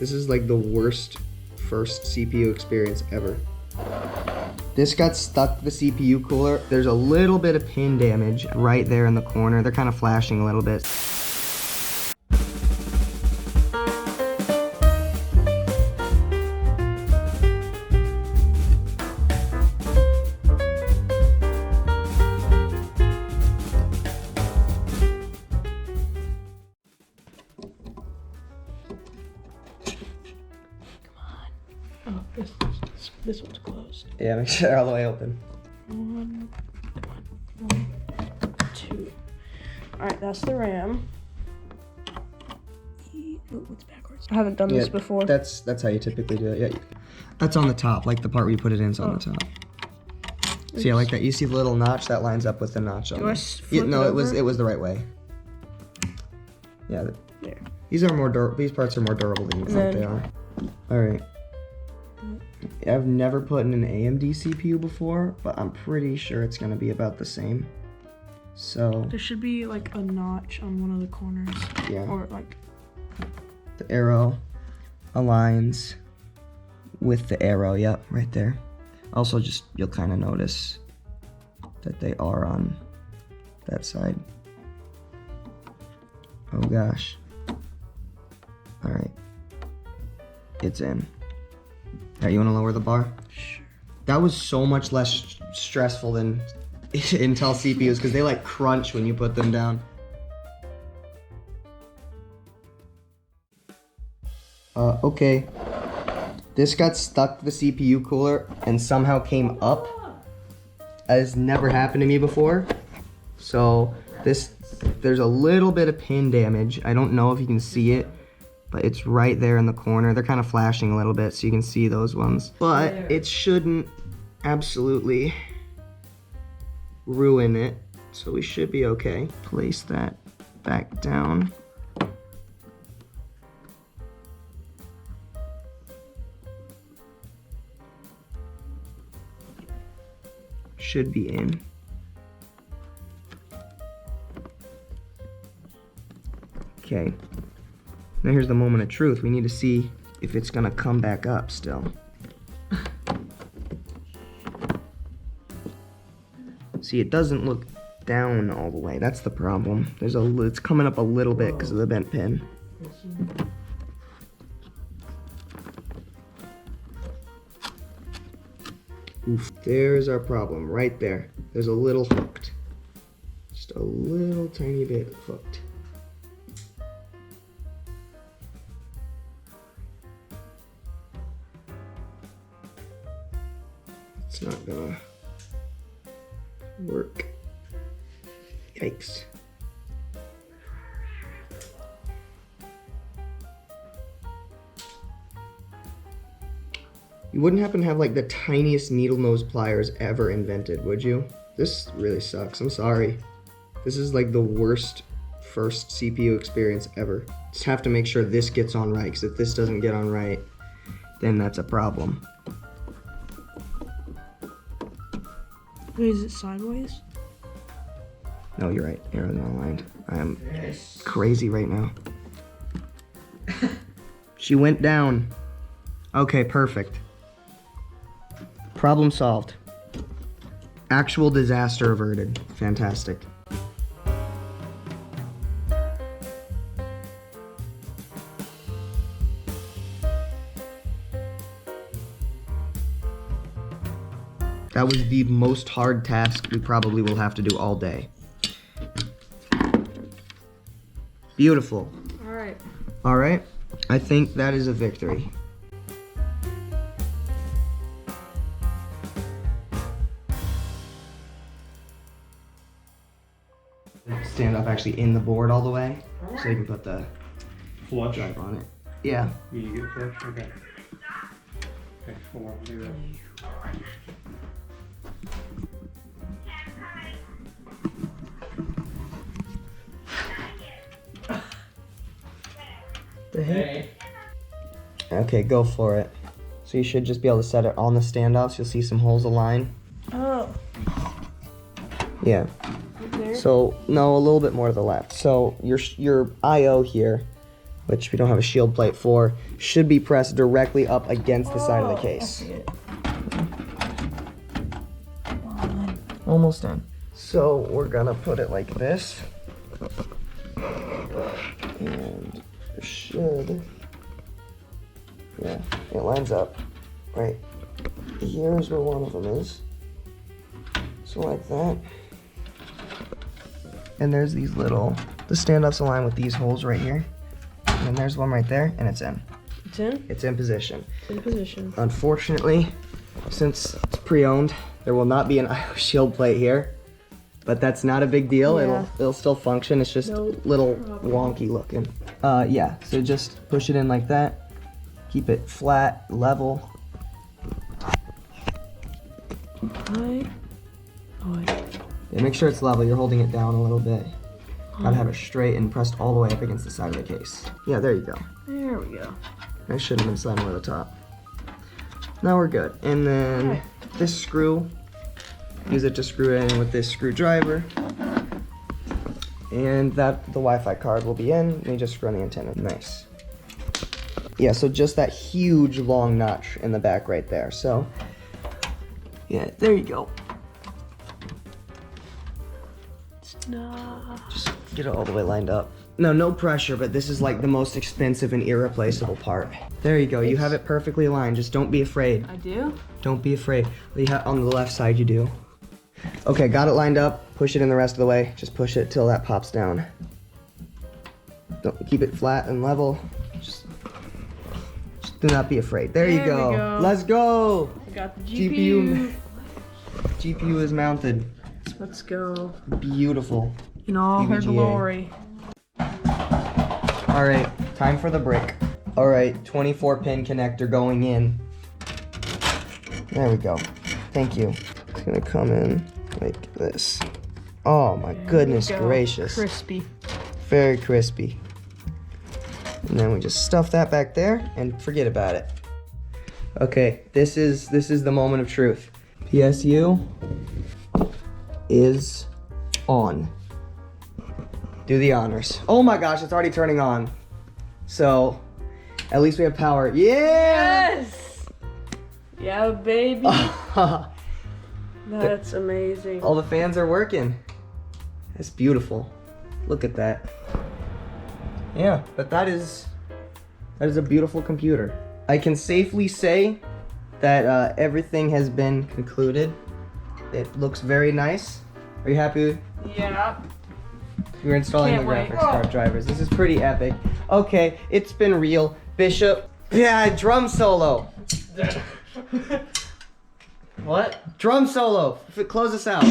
This is like the worst first CPU experience ever. This got stuck to the CPU cooler. There's a little bit of pin damage right there in the corner. They're kind of flashing a little bit. Oh, this one's closed. Yeah, make sure they're all the way open. One, 2. All right, that's the RAM. Oh, it's backwards. I haven't done this before. That's how you typically do it. Yeah, that's on the top, like the part where you put it in is on the top. See, I like that. You see the little notch that lines up with the notch on it. No, it was the right way. Yeah. There. These parts are more durable than you think they are. All right. I've never put in an AMD CPU before, but I'm pretty sure it's gonna be about the same. So there should be like a notch on one of the corners. Yeah. Or like the arrow aligns with the arrow. Yep, right there. Also, just you'll kind of notice that they are on that side. Oh gosh. All right. It's in. All right, you want to lower the bar? Sure. That was so much less stressful than Intel CPUs because they like crunch when you put them down. Okay. This got stuck to the CPU cooler and somehow came up. That has never happened to me before. So there's a little bit of pin damage. I don't know if you can see it, but it's right there in the corner. They're kind of flashing a little bit so you can see those ones. But it shouldn't absolutely ruin it, so we should be okay. Place that back down. Should be in. Okay. Now here's the moment of truth. We need to see if it's gonna come back up still. See, it doesn't look down all the way. That's the problem. It's coming up a little bit because of the bent pin. Oof, there's our problem right there. There's a little hooked. Just a little tiny bit hooked. It's not gonna work. Yikes. You wouldn't happen to have like the tiniest needle nose pliers ever invented, would you? This really sucks. I'm sorry. This is like the worst first CPU experience ever. Just have to make sure this gets on right, because if this doesn't get on right, then that's a problem. Wait, is it sideways? No, you're right. Arrow's not aligned. I am crazy right now. She went down. Okay, perfect. Problem solved. Actual disaster averted. Fantastic. That was the most hard task we probably will have to do all day. Beautiful. All right. All right. I think that is a victory. Stand up actually in the board all the way, so you can put the Flush. drive on it. Yeah. You get flush? Okay. Okay, hold on, do that. The heck? Okay, go for it. So you should just be able to set it on the standoffs. You'll see some holes align. Oh. Yeah. There? So no, a little bit more to the left. So your I/O here, which we don't have a shield plate for, should be pressed directly up against the side of the I case. see it. Almost done. So we're gonna put it like this. And it should, yeah, it lines up. Right here's where one of them is. So like that. And there's these little, the standoffs align with these holes right here. And then there's one right there, and it's in. It's in? It's in position. It's in position. Unfortunately, since it's pre-owned, there will not be an IO shield plate here. But that's not a big deal. Yeah. It'll still function. It's just a little wonky looking. Yeah, so just push it in like that. Keep it flat, level. Yeah, make sure it's level. You're holding it down a little bit. Gotta have it straight and pressed all the way up against the side of the case. Yeah, there you go. There we go. I shouldn't have been sliding over the top. Now we're good. And then this screw, use it to screw it in with this screwdriver. And that the Wi-Fi card will be in. You just screw on the antenna. Nice. Yeah, so just that huge long notch in the back right there. So, yeah, there you go. Just get it all the way lined up. No pressure, but this is like the most expensive and irreplaceable part. There you go. You have it perfectly aligned. Just don't be afraid. I do? Don't be afraid. On the left side, you do. Okay, got it lined up. Push it in the rest of the way. Just push it till that pops down. Don't keep it flat and level. Just do not be afraid. There you go. we go. Let's go. I got the GPU. GPU is mounted. Let's go. Beautiful. In all her PVGA. glory. All right, time for the brick. All right, 24-pin connector going in. There we go. Thank you. It's gonna come in like this. Oh my goodness gracious. Crispy. Very crispy. And then we just stuff that back there and forget about it. Okay, this is the moment of truth. PSU is on. Do the honors. Oh my gosh, it's already turning on. So, at least we have power. Yeah! Yes! Yeah, baby. That's amazing. All the fans are working. That's beautiful. Look at that. Yeah, but that is a beautiful computer. I can safely say that everything has been concluded. It looks very nice. Are you happy? Yeah. We're installing Can't the wait. graphics card drivers. This is pretty epic. Okay, it's been real. Bishop. Yeah, drum solo. What? Drum solo. Close us out.